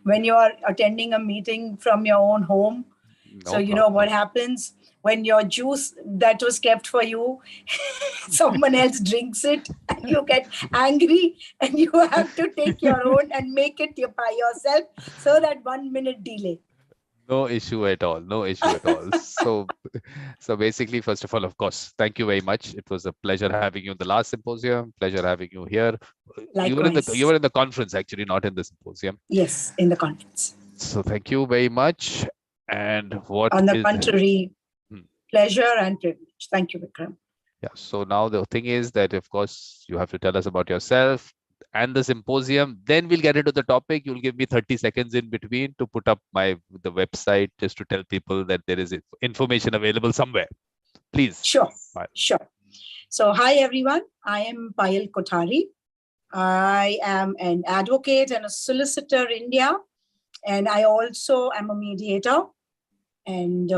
when you are attending a meeting from your own home. No So you know problem. what happens when your juice that was kept for you, someone else drinks it and you get angry and you have to take your own and make it by yourself, so that 1 minute delay. No issue at all. No issue at all. So basically, first of all, of course, thank you very much. It was a pleasure having you in the last symposium. Pleasure having you here. You Likewise. were in the conference actually, not in the symposium. Yes, in the conference. So thank you very much. And what On the is contrary, pleasure and privilege. Thank you, Vikram. Yeah, so now the thing is that, of course, you have to tell us about yourself and the symposium. Then we'll get into the topic. You'll give me 30 seconds in between to put up the website just to tell people that there is information available somewhere. Please. Sure. Bye. Sure. So, hi everyone. I am Payal Daftari. I am an advocate and a solicitor in India, and I also am a mediator. And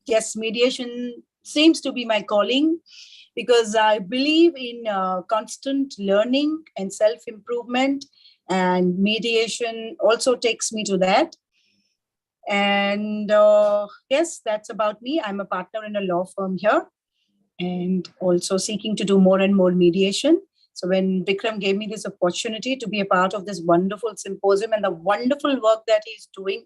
yes, mediation seems to be my calling because I believe in constant learning and self-improvement, and mediation also takes me to that. And yes, that's about me. I'm a partner in a law firm here and also seeking to do more and more mediation. So when Vikram gave me this opportunity to be a part of this wonderful symposium and the wonderful work that he's doing,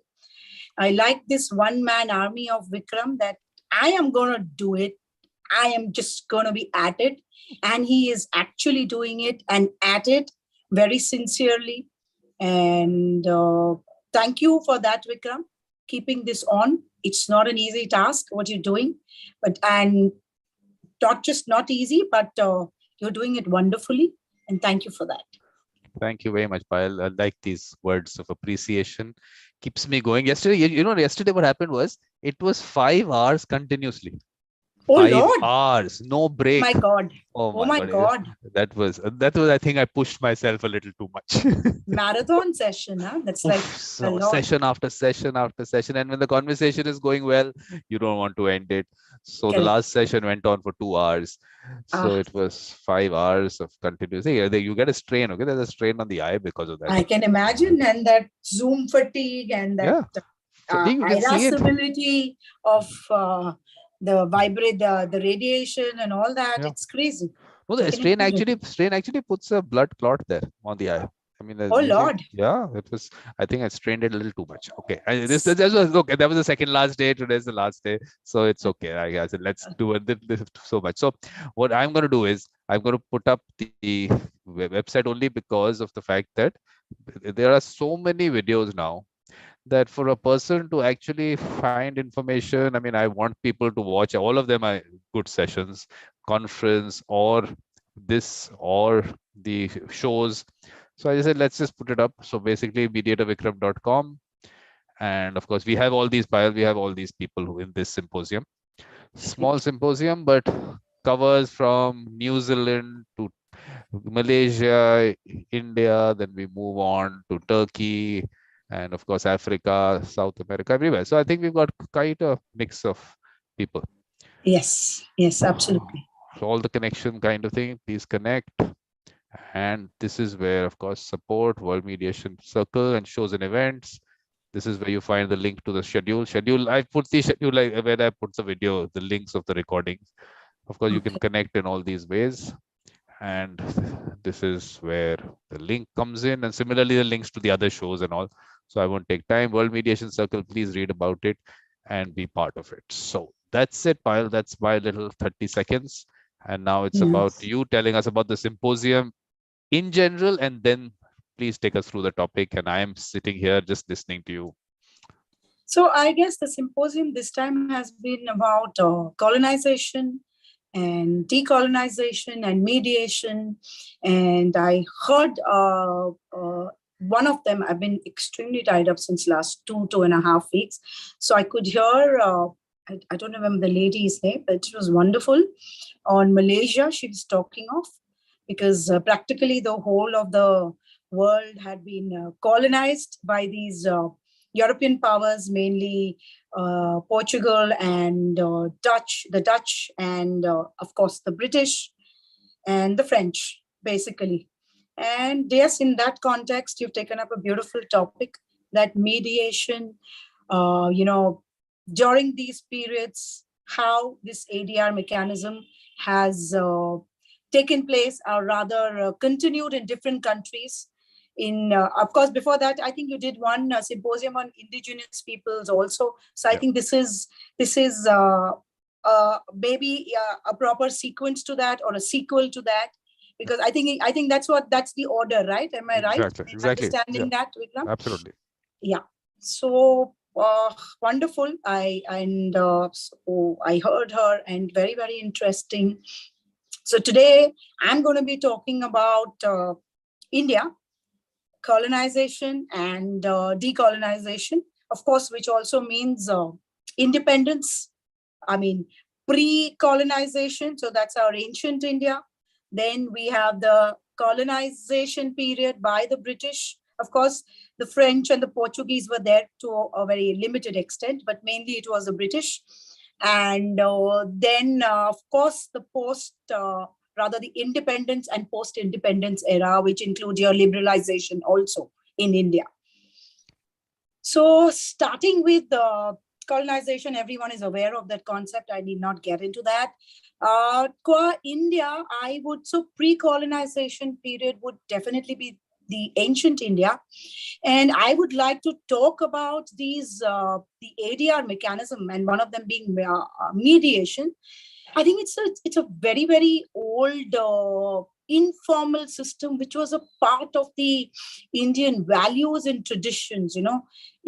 I like this one-man army of Vikram that I am going to do it. I am just going to be at it. And he is actually doing it and at it very sincerely. And thank you for that, Vikram, keeping this on. It's not an easy task, what you're doing, and not easy, but you're doing it wonderfully. And thank you for that. Thank you very much, Payal. I like these words of appreciation. Keeps me going. Yesterday, yesterday what happened was it was 5 hours continuously. Oh 5 Lord. hours, no break. My God. Oh my God. That was, I think I pushed myself a little too much. Marathon session, huh? That's like so session after session after session. And when the conversation is going well, you don't want to end it. So Correct. The last session went on for 2 hours. So it was 5 hours of continuous. You get a strain, okay? There's a strain on the eye because of that. I can imagine. And that Zoom fatigue and that irascibility of the vibrate, the radiation and all that. Yeah. It's crazy. No, the strain actually puts a blood clot there on the eye. I mean, oh Lord. Yeah, it was. I think I strained it a little too much. Okay, that was the second last day. Today's the last day, so it's okay. I guess let's do it so much. So, what I'm going to do is I'm going to put up the website only because of the fact that there are so many videos now that for a person to actually find information, I mean, I want people to watch. All of them are good sessions, conference or this or the shows. So I said, let's just put it up. So basically mediatorvikram.com. And of course, we have all these people who in this symposium. Small symposium, but covers from New Zealand to Malaysia, India, then we move on to Turkey, and of course, Africa, South America, everywhere. So I think we've got quite a mix of people. Yes, absolutely. So all the connection kind of thing, please connect. And this is where, of course, support, World Mediation Circle and shows and events. This is where you find the link to the schedule. I put the schedule where I put the video, the links of the recordings. Of course, you can connect in all these ways. And this is where the link comes in, and similarly the links to the other shows and all. So I won't take time. World Mediation Circle, please read about it and be part of it. So that's it, Payal. That's my little 30 seconds. And now it's about you telling us about the symposium in general, and then please take us through the topic. And I am sitting here just listening to you. So I guess the symposium this time has been about colonization and decolonization and mediation. And I heard one of them. I've been extremely tied up since last 2.5 weeks. So I could hear, I don't remember the lady's name, but it was wonderful. On Malaysia, she was talking of, because practically the whole of the world had been colonized by these European powers, mainly Portugal and the Dutch, and of course the British and the French, basically. And yes, in that context, you've taken up a beautiful topic, that mediation, during these periods, how this ADR mechanism has taken place, or rather continued in different countries. Of course, before that, I think you did one symposium on indigenous peoples also. So I think this is maybe a proper sequence to that, or a sequel to that, because I think that's the order, right? Am I right? Exactly. Understanding that, Vikram? Absolutely. Yeah. So wonderful. I heard her, and very, very interesting. So today I'm going to be talking about India, colonization and decolonization, of course, which also means independence. I mean, pre-colonization. So that's our ancient India. Then we have the colonization period by the British. Of course, the French and the Portuguese were there to a very limited extent, but mainly it was the British. And then, of course, the the independence and post-independence era, which includes your liberalization also in India. So starting with the colonization, everyone is aware of that concept. I need not get into that. Qua India, pre-colonization period would definitely be the ancient India. And I would like to talk about the ADR mechanism, and one of them being mediation. I think it's a very, very old informal system, which was a part of the Indian values and traditions,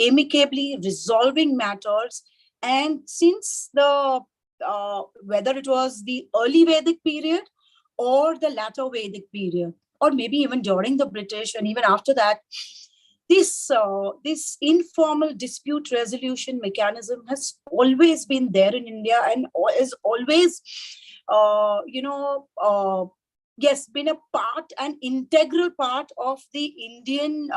amicably resolving matters. And since whether it was the early Vedic period or the latter Vedic period, or maybe even during the British, and even after that, this informal dispute resolution mechanism has always been there in India, and is always, yes, been a part, an integral part of the Indian,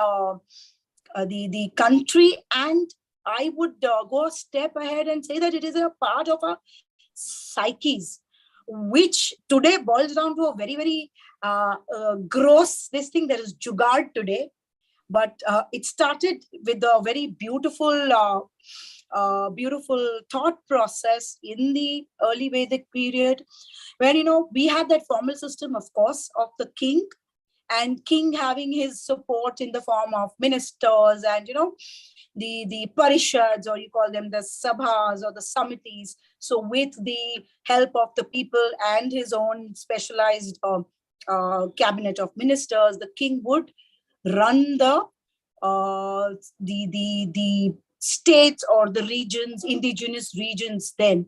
the country. And I would go a step ahead and say that it is a part of our psyches, which today boils down to a very, very gross, this thing that is jugaad today. But it started with a very beautiful thought process in the early Vedic period, where, we had that formal system, of course, of the king, and king having his support in the form of ministers, and, the parishads, or you call them the sabhas or the samitis. So with the help of the people and his own specialized cabinet of ministers, the king would run the states or the regions, indigenous regions then.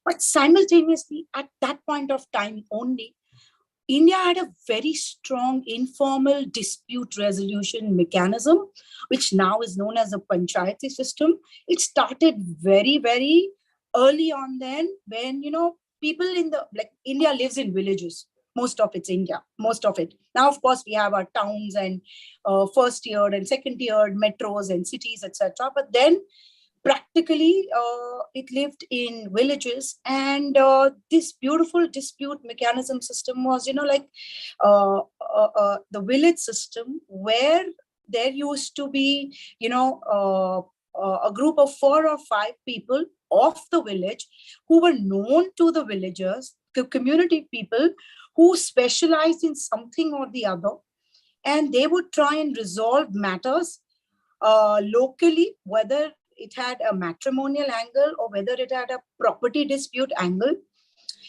But simultaneously, at that point of time only, India had a very strong informal dispute resolution mechanism, which now is known as a panchayati system. It started very, very early on then, when, people India lives in villages. Most of it's India, most of it. Now, of course, we have our towns and first-tier and second-tier metros and cities, etc. But then, practically, it lived in villages, and this beautiful dispute mechanism system was, the village system, where there used to be, a group of 4 or 5 people of the village who were known to the villagers, the community people, who specialized in something or the other, and they would try and resolve matters locally, whether it had a matrimonial angle or whether it had a property dispute angle.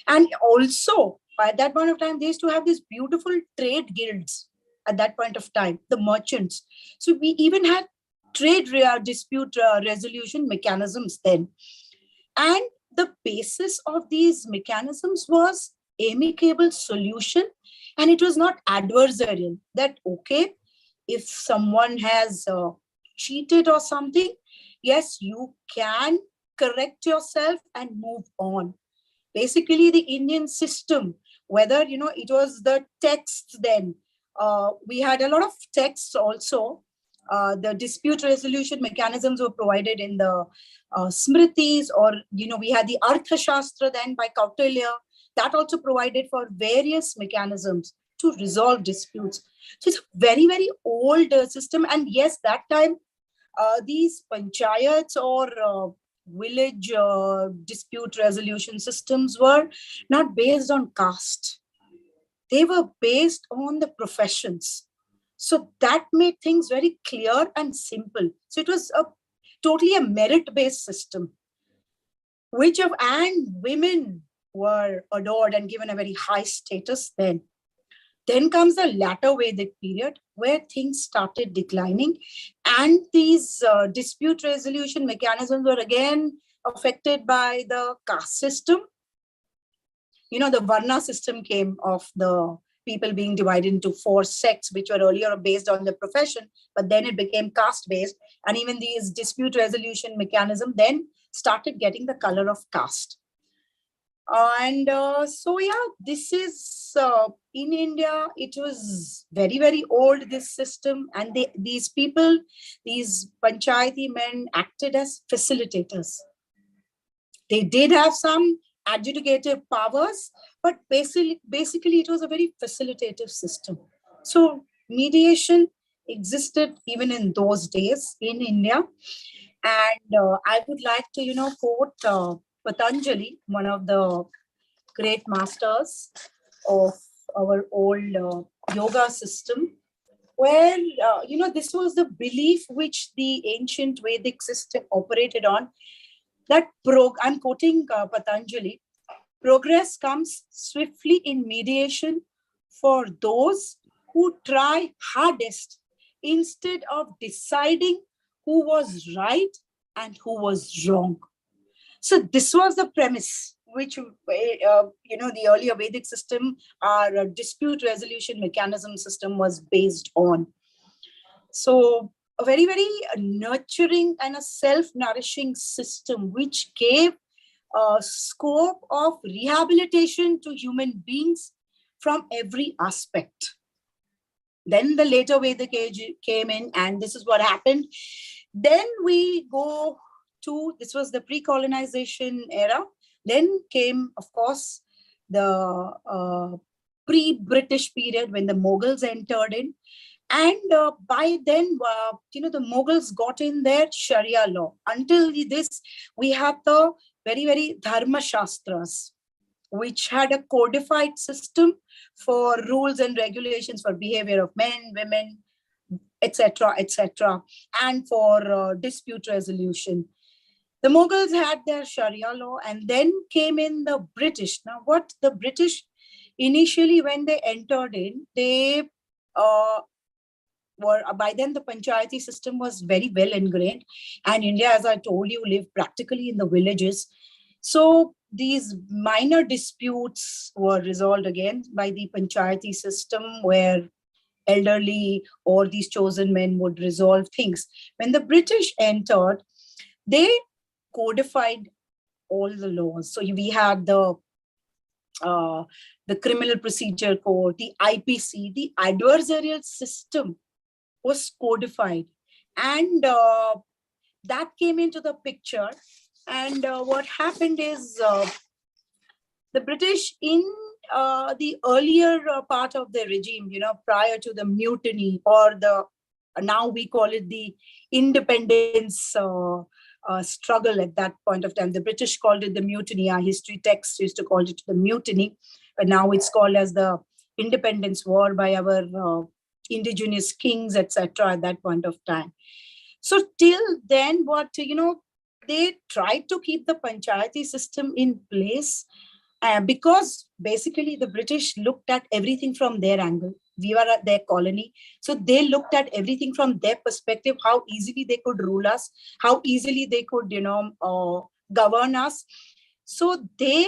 And also, by that point of time, they used to have these beautiful trade guilds at that point of time, the merchants. So we even had trade dispute resolution mechanisms then. And the basis of these mechanisms was amicable solution, and it was not adversarial, that, okay, if someone has cheated or something, yes, you can correct yourself and move on. Basically, the Indian system, whether, it was the text then, we had a lot of texts also. The dispute resolution mechanisms were provided in the Smritis, or, we had the Arthashastra then by Kautilya. That also provided for various mechanisms to resolve disputes. So it's a very, very old system. And yes, that time, these panchayats or village dispute resolution systems were not based on caste. They were based on the professions. So that made things very clear and simple. So it was totally a merit-based system, and women were adored and given a very high status then. Then comes the latter Vedic period where things started declining, and these dispute resolution mechanisms were again affected by the caste system. The Varna system came of the people being divided into 4 sects, which were earlier based on the profession, but then it became caste-based. And even these dispute resolution mechanism then started getting the color of caste. This is in India, it was very, very old, this system. And these people, these panchayati men acted as facilitators. They did have some adjudicative powers, but basically it was a very facilitative system. So mediation existed even in those days in India. And I would like to, quote Patanjali, one of the great masters of our old yoga system, where, this was the belief which the ancient Vedic system operated on, that I'm quoting Patanjali, progress comes swiftly in mediation for those who try hardest instead of deciding who was right and who was wrong. So this was the premise which, the earlier Vedic system, our dispute resolution mechanism system was based on. So a very, very nurturing and a self-nourishing system which gave scope of rehabilitation to human beings from every aspect. Then the later Vedic age came in, and this is what happened. Then we go to, this was the pre-colonization era. Then came, of course, the pre-British period when the Mughals entered in. And by then, the Mughals got in their Sharia law. Until this, we had the very, very Dharma Shastras, which had a codified system for rules and regulations for behavior of men, women, etc., and for dispute resolution. The Mughals had their Sharia law, and then came in the British. Now, what the British initially, when they entered in, they were, by then the panchayati system was very well ingrained, and India, as I told you, lived practically in the villages. So these minor disputes were resolved again by the panchayati system, where elderly or these chosen men would resolve things. When the British entered, they codified all the laws. So we had the Criminal Procedure Code, the IPC, the adversarial system was codified, and that came into the picture. And what happened is the British, in the earlier part of the regime, prior to the mutiny, or now we call it the independence struggle at that point of time. The British called it the mutiny. Our history texts used to call it the mutiny, but now it's called as the independence war by our indigenous kings, etc. at that point of time. So till then, they tried to keep the panchayati system in place because basically the British looked at everything from their angle. We were at their colony. So they looked at everything from their perspective, how easily they could rule us, how easily they could, govern us. So they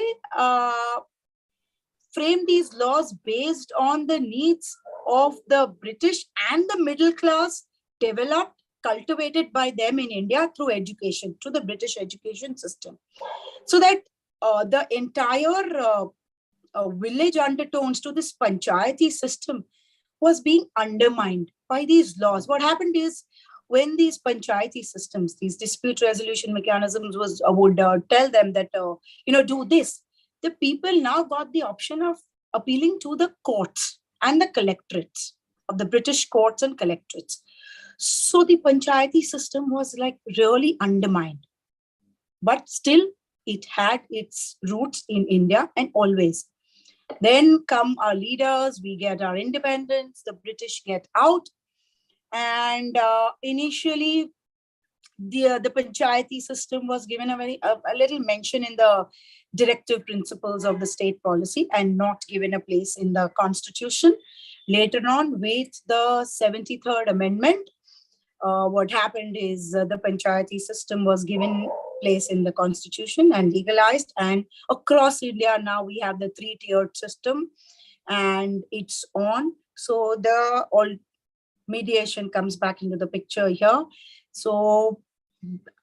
framed these laws based on the needs of the British and the middle class, developed, cultivated by them in India through education, through the British education system. So that the entire village undertones to this panchayati system was being undermined by these laws. What happened is, when these panchayati systems, these dispute resolution mechanisms would tell them that, do this, the people now got the option of appealing to the courts. and the collectorates of the British courts and collectorates. So the panchayati system was like really undermined, but still it had its roots in India and always. Then come our leaders, we get our independence, the British get out, and initially the panchayati system was given a little mention in the directive principles of the state policy and not given a place in the constitution. Later on, with the 73rd Amendment, what happened is the panchayati system was given place in the constitution and legalized, and across India now we have the 3-tiered system and it's on. So the all mediation comes back into the picture here. So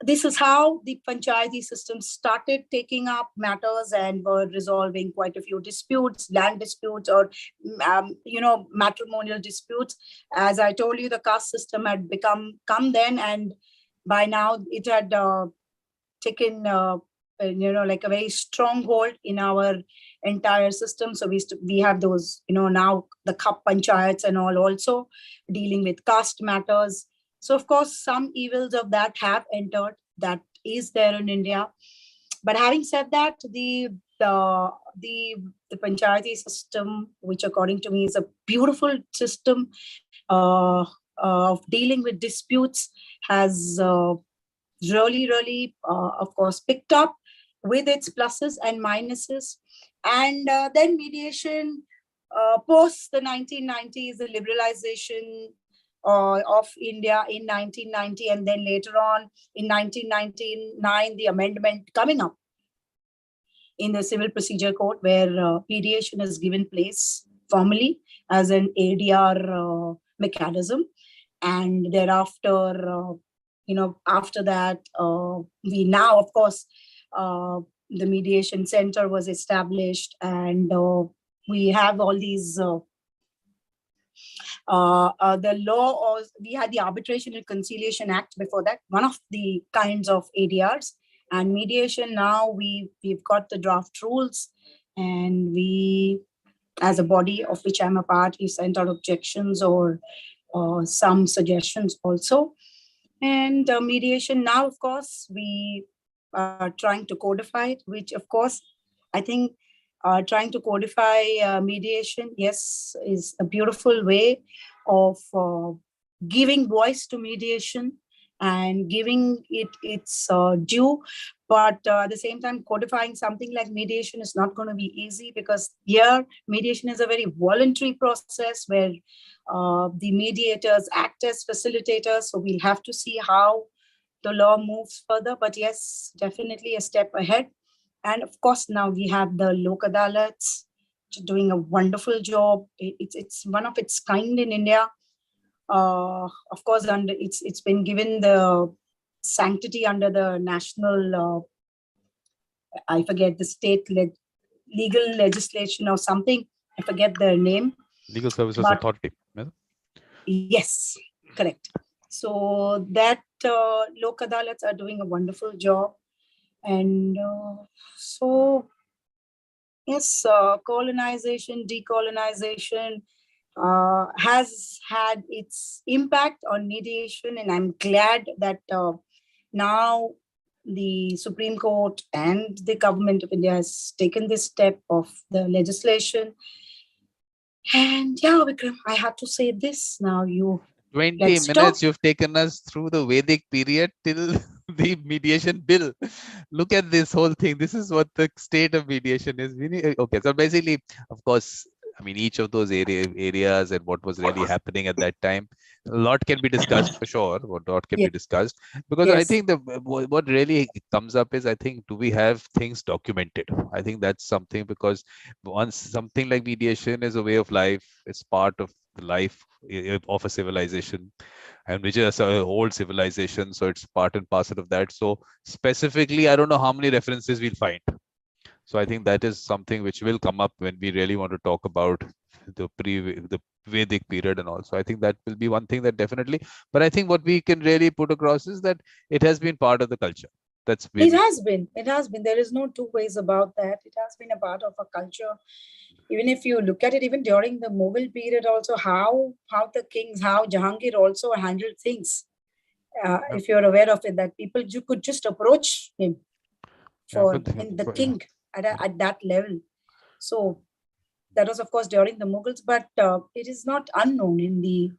this is how the panchayati system started taking up matters and were resolving quite a few disputes, land disputes, or matrimonial disputes. As I told you, the caste system had come then, and by now it had taken like a very strong hold in our entire system. So we have those now the Khap panchayats and all also dealing with caste matters. So of course, some evils of that have entered. That is there in India. But having said that, the panchayati system, which according to me is a beautiful system of dealing with disputes, has really, of course, picked up with its pluses and minuses. And then mediation post the 1990s, the liberalization of India in 1990, and then later on in 1999, the amendment coming up in the Civil Procedure Code, where mediation is given place formally as an ADR mechanism. And thereafter, after that, we now, of course, the mediation center was established, and we have all these the law, or we had the Arbitration and Conciliation Act before that, one of the kinds of ADRs. And mediation now, we've got the draft rules, and we, as a body of which I'm a part, we sent out objections or some suggestions also. And mediation now, of course, we are trying to codify it, which of course, I think trying to codify mediation, yes, is a beautiful way of giving voice to mediation and giving it its due. But at the same time, codifying something like mediation is not going to be easy, because here mediation is a very voluntary process where the mediators act as facilitators. So we'll have to see how the law moves further. But yes, definitely a step ahead. And of course, now we have the Lok Adalats doing a wonderful job. It's one of its kind in India. Of course, it's been given the sanctity under the national, I forget the state legal legislation or something. I forget the name. Legal Services Authority. Yes, correct. So that Lok Adalats are doing a wonderful job. And so, yes, colonization, decolonization has had its impact on mediation. And I'm glad that now the Supreme Court and the government of India has taken this step of the legislation. And yeah, Vikram, I have to say this now. 20 minutes you've taken us through the Vedic period till the mediation bill. Look at this whole thing. This is what the state of mediation is. Okay, so basically, of course, I mean, each of those areas and what was really happening at that time, a lot can be discussed for sure. What lot can be discussed, because I think what really comes up is, I think, do we have things documented? I think that's something, because once something like mediation is a way of life, it's part of the life of a civilization, and which is an old civilization, so it's part and parcel of that. So specifically, I don't know how many references we'll find. So I think that is something which will come up when we really want to talk about the Vedic period and all. So I think that will be one thing that definitely, but I think what we can really put across is that it has been part of the culture. That's It been. has been. It has been. There is no two ways about that. It has been a part of a culture. Even if you look at it, even during the Mughal period, also how the kings, how Jahangir also handled things. Yeah, If you're aware of it, that people you could just approach him yeah, for in the king at that level. So that was, of course, during the Mughals, but it is not unknown in the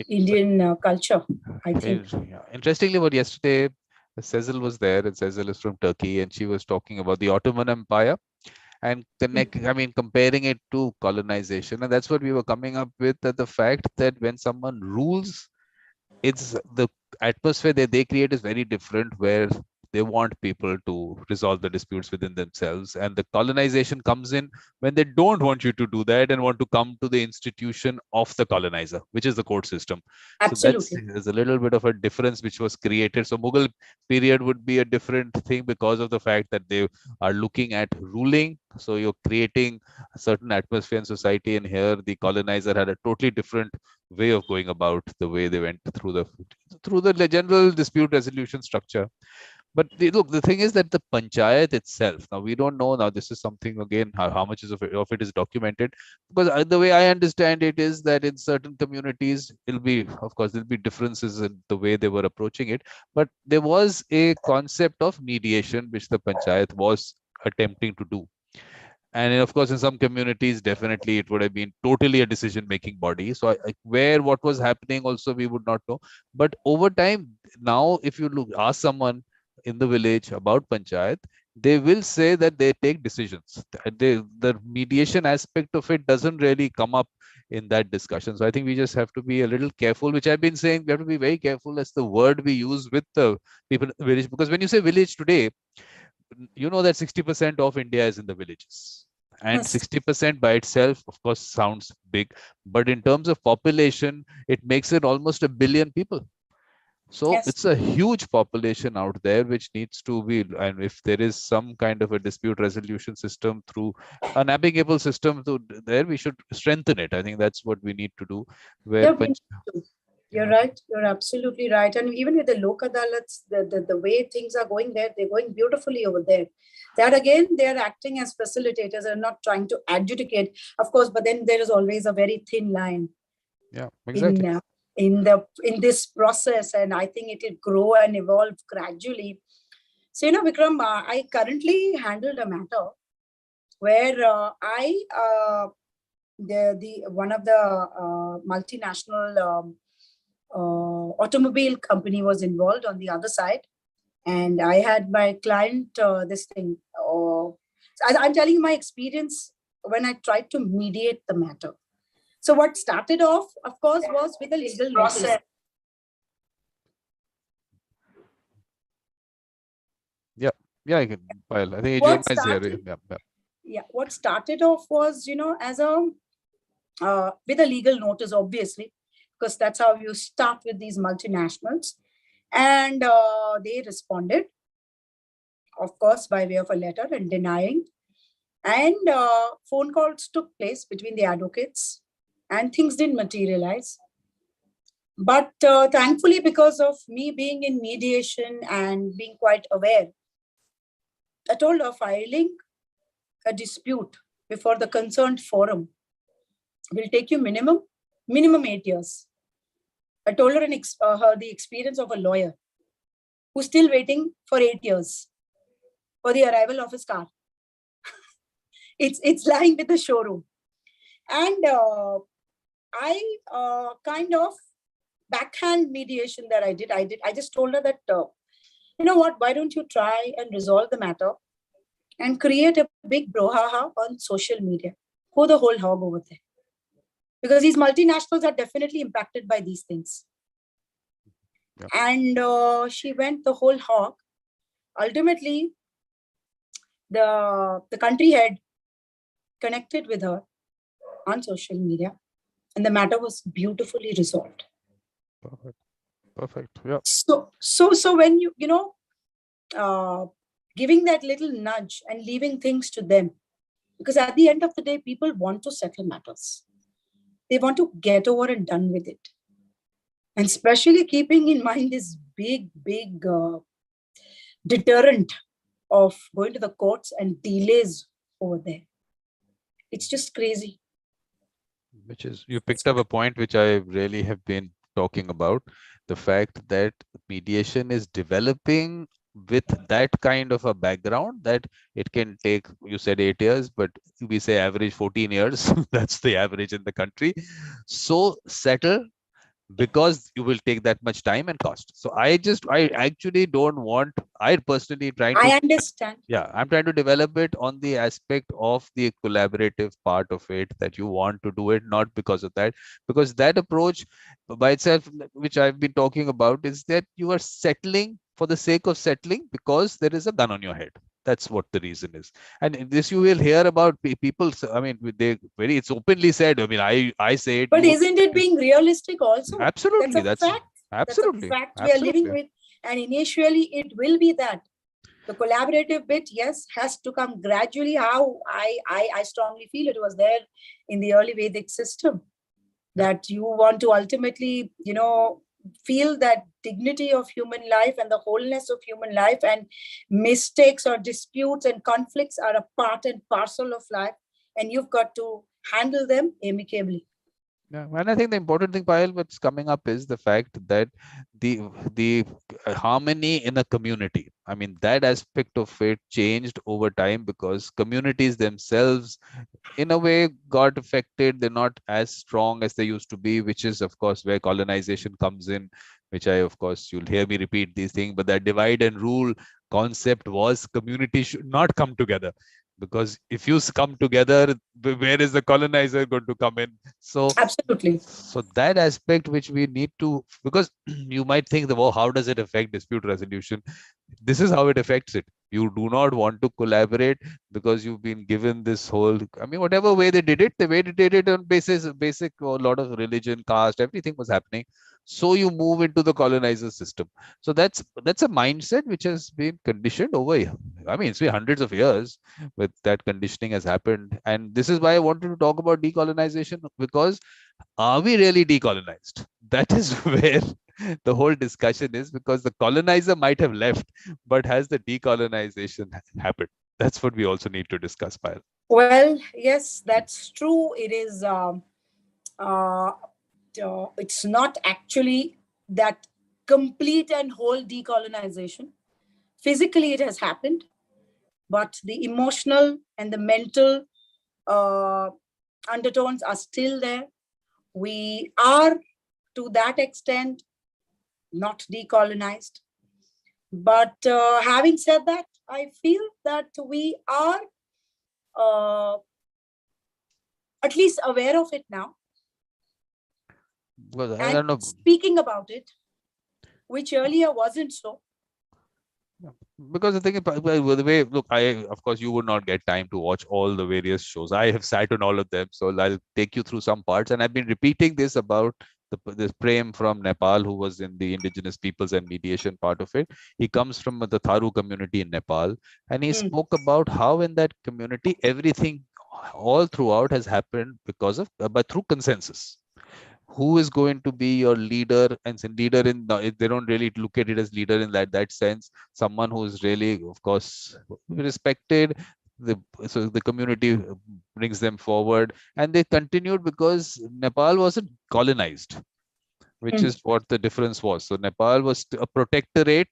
Indian culture, I think. Interestingly, what yesterday Cecil was there, and Cecil is from Turkey, and she was talking about the Ottoman Empire and comparing it to colonization, and that's what we were coming up with, that the fact that when someone rules, it's the atmosphere that they create is very different, where they want people to resolve the disputes within themselves, and the colonization comes in when they don't want you to do that and want to come to the institution of the colonizer, which is the court system. So Absolutely. there's a little bit of a difference which was created. So Mughal period would be a different thing because of the fact that they are looking at ruling, so you're creating a certain atmosphere in society, and here the colonizer had a totally different way of going about the way they went through the general dispute resolution structure. But look, the thing is that the panchayat itself, now we don't know, now this is something again, how much of it is documented, because the way I understand it is that in certain communities, of course there'll be differences in the way they were approaching it, but there was a concept of mediation which the panchayat was attempting to do. And of course, in some communities, definitely it would have been totally a decision-making body. So where what was happening also we would not know. But over time, now if you ask someone in the village about panchayat, they will say that they take decisions. The mediation aspect of it doesn't really come up in that discussion. So I think we just have to be a little careful, which I've been saying, we have to be very careful as the word we use with the people in the village. Because when you say village today, you know that 60% of India is in the villages. And Yes. 60% by itself, of course, sounds big. But in terms of population, it makes it almost 1 billion people. So Yes. it's a huge population out there which needs to be, and if there is some kind of a dispute resolution system through a navigable system to there, we should strengthen it. I think that's what we need to do. Where Yeah, we need to. You're yeah, right. You're absolutely right. And even with the Lok Adalats, the way things are going there, they're going beautifully over there. That again, they're acting as facilitators and not trying to adjudicate, of course, but then there is always a very thin line yeah, in exactly. in this process, and I think it will grow and evolve gradually. So, Vikram, I currently handled a matter where I the one of the multinational automobile company was involved on the other side, and I had my client this thing. So I'm telling you my experience when I tried to mediate the matter. So what started off, of course, was with a legal notice. Yeah, yeah, I can. Well, I think What Ejoma is here. started, Yeah, yeah. yeah, what started off was, as a with a legal notice, obviously, because that's how you start with these multinationals. And they responded, of course, by way of a letter and denying. And phone calls took place between the advocates, and things didn't materialize. But thankfully, because of me being in mediation and being quite aware, I told her filing a dispute before the concerned forum will take you minimum 8 years. I told her, her the experience of a lawyer who's still waiting for 8 years for the arrival of his car. It's lying with the showroom. And I kind of backhand mediation that I did. I just told her that, you know what, why don't you try and resolve the matter and create a big brouhaha on social media. Go the whole hog over there. Because these multinationals are definitely impacted by these things. Yeah. And she went the whole hog. Ultimately, the country head connected with her on social media, and the matter was beautifully resolved. Perfect. Perfect. Yeah. So when uh, giving that little nudge and leaving things to them, because at the end of the day, people want to settle matters. They want to get over and done with it. And especially keeping in mind this big deterrent of going to the courts and delays over there. It's just crazy. Which is, you picked up a point which I really have been talking about, the fact that mediation is developing with that kind of a background that it can take, you said 8 years, but we say average 14 years. That's the average in the country. So settle, because you will take that much time and cost. So I actually don't want, I personally trying to, I understand. yeah, I'm trying to develop it on the aspect of the collaborative part of it, that you want to do it, not because of that, because that approach by itself, which I've been talking about, is that you are settling for the sake of settling because there is a gun on your head. That's what the reason is. And this you will hear about people. I mean, they very, it's openly said. I mean, I say it. But isn't it being realistic also? Absolutely. That's a fact. Absolutely. That's a fact we are living with. And initially, it will be that. The collaborative bit, yes, has to come gradually. How I strongly feel it was there in the early Vedic system, that you want to ultimately, feel that dignity of human life and the wholeness of human life, and mistakes or disputes and conflicts are a part and parcel of life, and you've got to handle them amicably. Yeah, and I think the important thing, Payal, what's coming up is the fact that the harmony in a community. I mean, that aspect of it changed over time because communities themselves, in a way, got affected. They're not as strong as they used to be, which is, of course, where colonization comes in, which of course, you'll hear me repeat these things, but that divide and rule concept was communities should not come together. Because if you come together, where is the colonizer going to come in? So absolutely. So that aspect which we need to, because you might think that, well, how does it affect dispute resolution? This is how it affects it. You do not want to collaborate because you've been given this whole, I mean, whatever way they did it, the way they did it on basic, a lot of religion, caste, everything was happening. So you move into the colonizer system. So that's a mindset which has been conditioned over, I mean, it's been hundreds of years with that conditioning has happened. And this is why I wanted to talk about decolonization, because are we really decolonized? That is where the whole discussion is, because the colonizer might have left, but has the decolonization happened? That's what we also need to discuss, Payal. Well, yes, that's true. It is. Uh, it's not actually that complete and whole decolonization. Physically, it has happened, but the emotional and the mental undertones are still there. We are, to that extent, not decolonized. But having said that, I feel that we are at least aware of it now. Well, I don't know. Speaking about it, which earlier wasn't so. Because the thing is, the way, look, of course, you would not get time to watch all the various shows. I have sat on all of them, so I'll take you through some parts. And I've been repeating this about this Prem from Nepal, who was in the indigenous peoples and mediation part of it. He comes from the Tharu community in Nepal, and he spoke about how in that community, everything all throughout has happened because of, but through consensus. Who is going to be your leader? And leader in, they don't really look at it as leader in that sense. Someone who is really, of course, respected. So the community brings them forward, and they continued because Nepal wasn't colonized, which is what the difference was. So Nepal was a protectorate,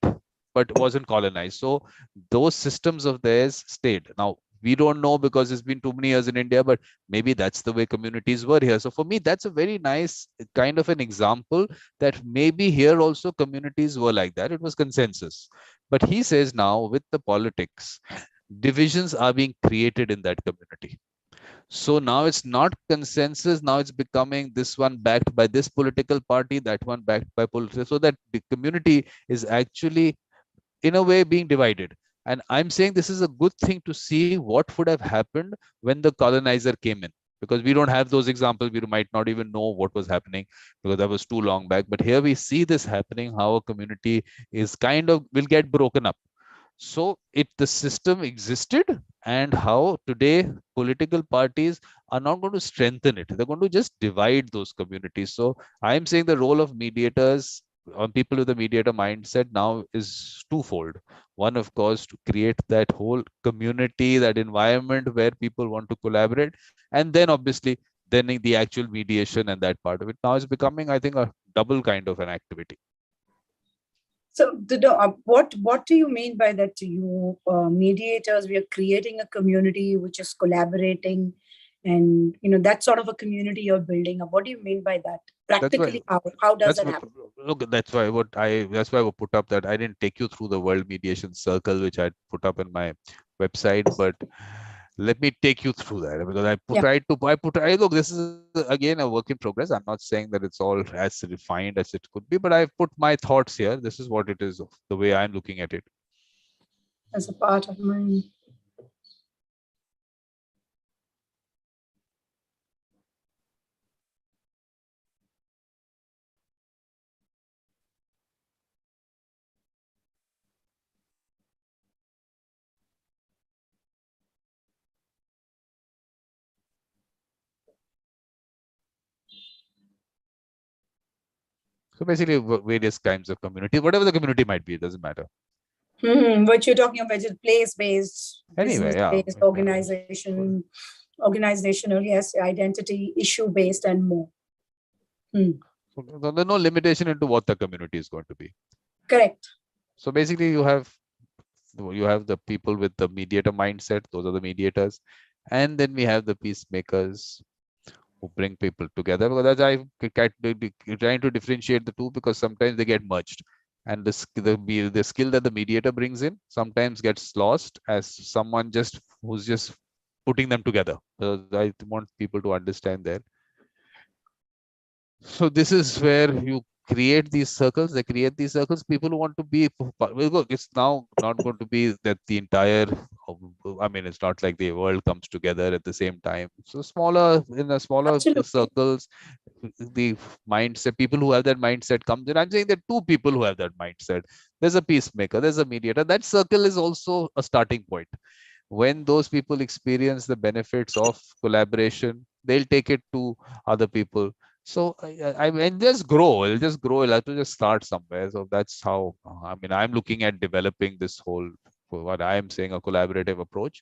but wasn't colonized. So those systems of theirs stayed. Now, we don't know because it's been too many years in India, but maybe that's the way communities were here. So for me, that's a very nice kind of an example that maybe here also communities were like that. It was consensus. But he says now with the politics, divisions are being created in that community. So now it's not consensus. Now it's becoming this one backed by this political party, that one backed by political. So that the community is actually, in a way, being divided. And I'm saying this is a good thing to see what would have happened when the colonizer came in, because we don't have those examples. We might not even know what was happening because that was too long back. But here we see this happening, how a community is kind of will get broken up. So the system existed, and how today political parties are not going to strengthen it. They're going to just divide those communities. So I'm saying the role of mediators on people with a mediator mindset now is twofold. One, of course, to create that whole community, that environment where people want to collaborate, and then obviously then the actual mediation and that part of it now is becoming, I think, a double kind of an activity. So, what do you mean by that? You mediators, we are creating a community which is collaborating, and that sort of a community you're building up. What do you mean by that? That's why. Practically, how does That's that what. happen? Look, that's why I put up that I didn't take you through the World Mediation Circle, which I put up in my website, but let me take you through that, because Yeah, look, this is again a work in progress. I'm not saying that it's all as refined as it could be, but I've put my thoughts here. This is what it is, the way I'm looking at it. as a part of my. So basically, various kinds of community, whatever the community might be, it doesn't matter. What you're talking about is place-based, Anyway, yeah. business-based, organizational, yes, identity, issue-based, and more. So there's no limitation into what the community is going to be. Correct. So basically, you have the people with the mediator mindset. Those are the mediators, and then we have the peacemakers who bring people together. Because I'm trying to differentiate the two, because sometimes they get merged, and the skill that the mediator brings in sometimes gets lost as someone who's just putting them together. So I want people to understand that. So this is where you create these circles. They create these circles. People who want to be, it's now not going to be that the entire, I mean, it's not like the world comes together at the same time. So in a smaller Absolutely. circles, the mindset, people who have that mindset comes in. I'm saying there are two people who have that mindset. There's a peacemaker, there's a mediator. That circle is also a starting point. When those people experience the benefits of collaboration, they'll take it to other people. So I mean, just grow. It'll just grow. It'll have to just start somewhere. So that's how, I mean, I'm looking at developing this whole, what I am saying, a collaborative approach.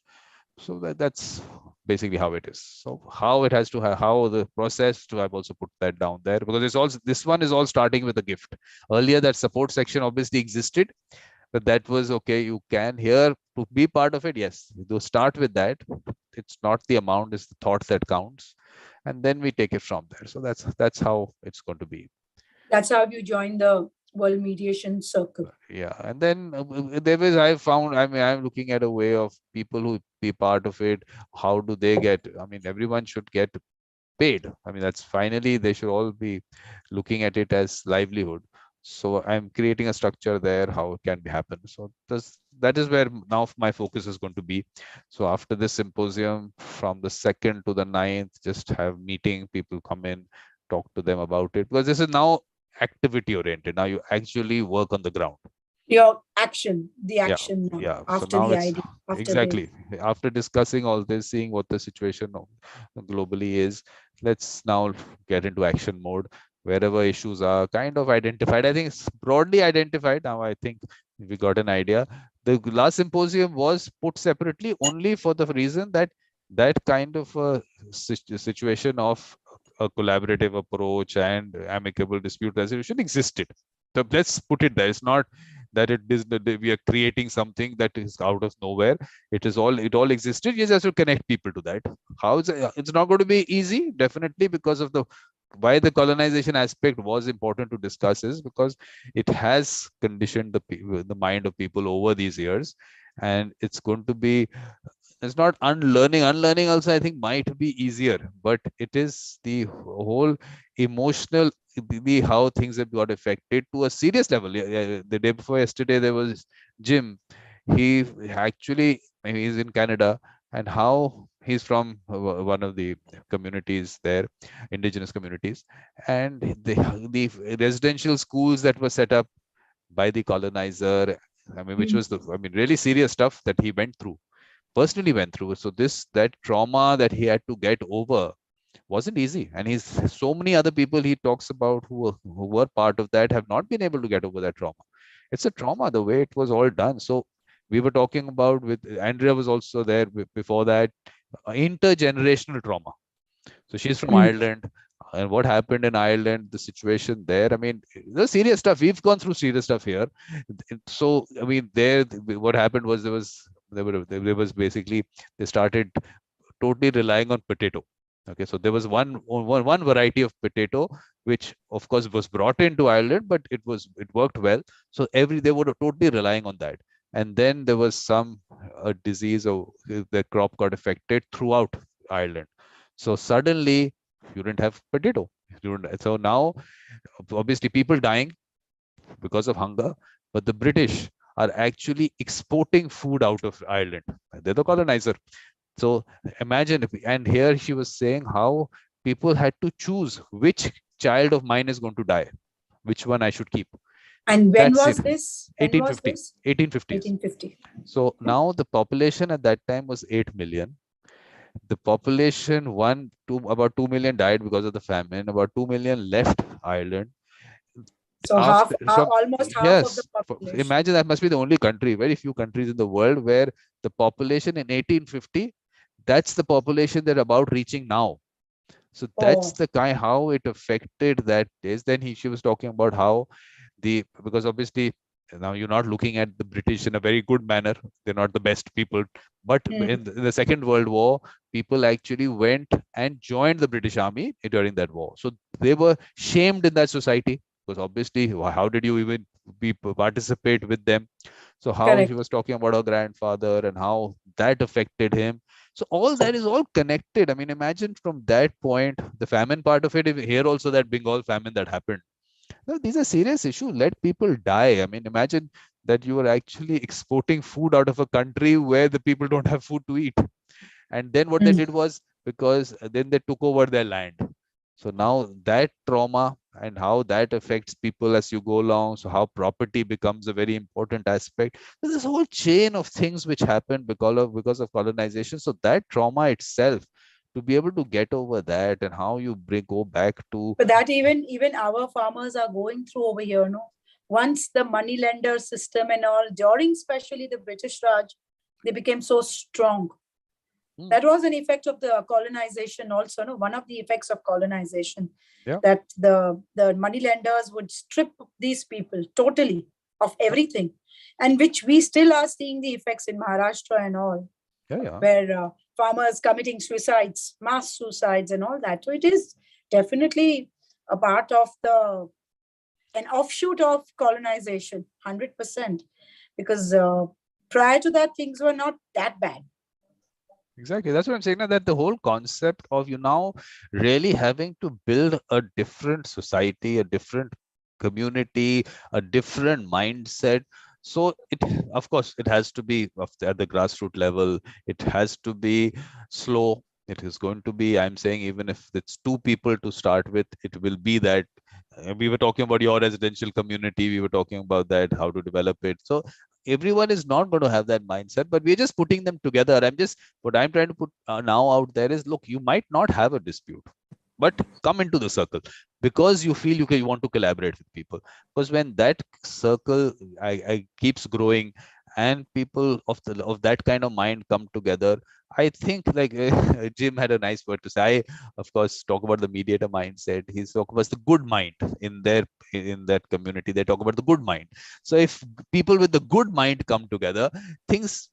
So that's basically how it is. So how it has to have, how the process to, I've also put that down there, because it's also, this one is all starting with a gift. Earlier, that support section obviously existed, but that was okay. You can here to be part of it. Yes, you start with that. It's not the amount, it's the thought that counts, and then we take it from there. So that's how it's going to be. That's how you join the World Mediation Circle. Yeah, and then I found, I mean, I'm looking at a way of people who be part of it. How do they get? I mean, everyone should get paid. I mean, that's finally they should all be looking at it as livelihood. So I'm creating a structure there, how it can be happen. So that is where now my focus is going to be. So after this symposium, from the 2nd to the 9th, just have meeting, people come in, talk to them about it, because this is now activity oriented. Now you actually work on the ground. Your action, the action now, Yeah. after So now the it's idea, exactly after discussing all this, seeing what the situation globally is, let's now get into action mode. Wherever issues are kind of identified, I think it's broadly identified. Now I think we got an idea. The last symposium was put separately only for the reason that that kind of a situation of a collaborative approach and amicable dispute resolution existed. So let's put it there. It's not that it is that we are creating something that is out of nowhere. It all existed. You just have to connect people to that. How is it? It's not going to be easy, definitely, because of the why the colonization aspect was important to discuss is because it has conditioned the mind of people over these years, and it's going to be, it's not unlearning also I think might be easier, but it is the whole emotional, the how things have got affected to a serious level. The day before yesterday there was Jim. He actually, he's in Canada, and how he's from one of the communities there, indigenous communities, and the residential schools that were set up by the colonizer, I mean, which was really serious stuff that he went through, personally went through. So that trauma that he had to get over, Wasn't easy. And he's so many other people he talks about who were part of that have not been able to get over that trauma. It's a trauma the way it was all done. So we were talking about, with Andrea was also there before that, intergenerational trauma. So she's from Mm. Ireland. And what happened in Ireland, the situation there, I mean, the serious stuff. We've gone through serious stuff here. So, I mean, there, what happened was there was basically, they started totally relying on potato. Okay, so there was one variety of potato, which of course was brought into Ireland, but it worked well. So they were totally relying on that. And then there was some disease, or the crop got affected throughout Ireland. So suddenly you didn't have potato. So now obviously people dying because of hunger, but the British are actually exporting food out of Ireland. They're the colonizer. So imagine and here she was saying how people had to choose which child of mine is going to die, which one I should keep. And when That's was it. this? When was 1850, this? 1850s. 1850. So now the population at that time was 8 million. The population, about 2 million died because of the famine. About 2 million left Ireland. So After, so almost half of the yes, population. imagine that must be the only country, very few countries in the world where the population in 1850, that's the population they're about reaching now. So that's Oh, the kind how it affected that days. Then she was talking about how because obviously now you're not looking at the British in a very good manner. They're not the best people. But mm, in the Second World War, people actually went and joined the British Army during that war. So they were shamed in that society, because obviously, how did you even participate with them? So how she correct. was talking about her grandfather and how that affected him. So all that is all connected. I mean, imagine from that point, the famine part of it, here also that Bengal famine that happened. No, these are serious issues. Let people die. I mean, imagine that you are actually exporting food out of a country where the people don't have food to eat. And then what they Mm. did was, because then they took over their land. So now that trauma and how that affects people as you go along. So how property becomes a very important aspect. There's this whole chain of things which happened because of colonization. So that trauma itself, to be able to get over that, and how you go back to, But that even our farmers are going through over here, no? Once the money lender system and all, during especially the British Raj, they became so strong. hmm, That was an effect of the colonization also, no? One of the effects of colonization, yeah, that the money lenders would strip these people totally of everything, and which we still are seeing the effects in Maharashtra and all, yeah, yeah. where farmers committing suicides, mass suicides, and all that. So it is definitely a part of an offshoot of colonization, 100%, because prior to that, things were not that bad. Exactly. That's what I'm saying now, that the whole concept of you now really having to build a different society, a different community, a different mindset. So it, of course, it has to be at the grassroots level. It has to be slow. It is going to be, I'm saying, even if it's two people to start with, it will be that. We were talking about your residential community. We were talking about that, how to develop it. So everyone is not going to have that mindset, but we're just putting them together. What I'm trying to put now out there is, look, you might not have a dispute, but come into the circle, because you feel you want to collaborate with people. Because when that circle I keeps growing, and people of that kind of mind come together, I think, like Jim had a nice word to say. I, of course, talk about the mediator mindset. He's talk about the good mind in that community. They talk about the good mind. So if people with the good mind come together, things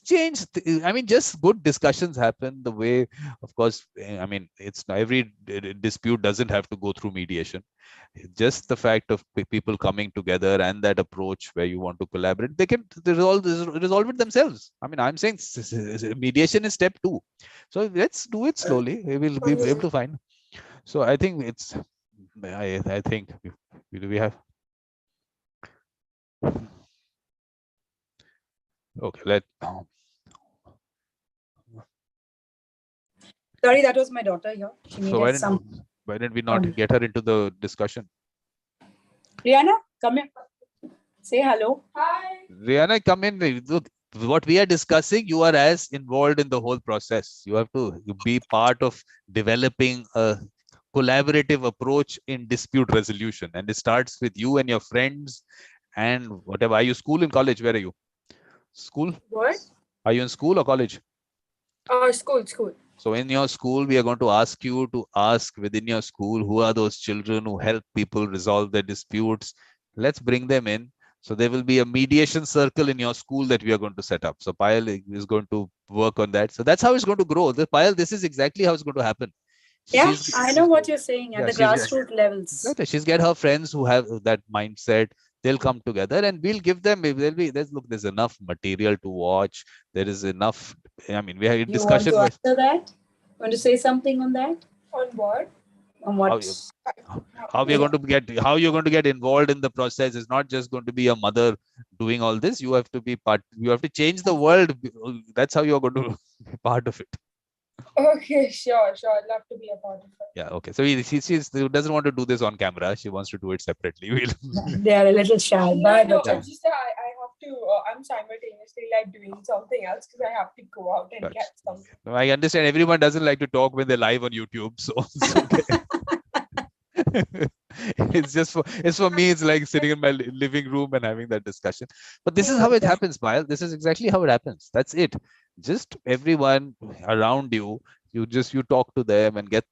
change. I mean, just good discussions happen. The way, of course, I mean, it's every dispute doesn't have to go through mediation. Just the fact of people coming together and that approach where you want to collaborate, they can resolve it themselves. I mean, I'm saying mediation is step 2. So let's do it slowly. We will be able to find. So I think I think we have. Okay, Sorry, that was my daughter here. She so needed some. why didn't we not get her into the discussion? Rihanna, come here. Say hello. Rihanna, come in. Look, what we are discussing, you are as involved in the whole process. You have to be part of developing a collaborative approach in dispute resolution, and it starts with you and your friends and whatever. Are you school and college? Where are you? School? What? Are you in school or college? School. So in your school, we are going to ask you to ask within your school, who are those children who help people resolve their disputes? Let's bring them in. So there will be a mediation circle in your school that we are going to set up. So Payal is going to work on that. So that's how it's going to grow. Payal, this is exactly how it's going to happen. Yeah, I know what you're saying at the grassroots levels. She's get her friends who have that mindset. They'll come together and we'll give them. There's enough material to watch. There is enough. I mean, we had a discussion. You want to answer that? Want to say something on that? On what? On what? How you're going to get involved in the process is not just going to be a mother doing all this. You have to be part. You have to change the world. That's how you're going to be part of it. Okay, sure. I'd love to be a part of it. Yeah, okay. So she doesn't want to do this on camera. She wants to do it separately. They are a little shy. But no, it's just that I have to, I'm simultaneously like doing something else because I have to go out and get something. No, I understand everyone doesn't like to talk when they're live on YouTube. So it's okay. It's for me, it's like sitting in my living room and having that discussion. But this is how it happens, Payal. This is exactly how it happens. That's it. Just everyone around you, you talk to them and get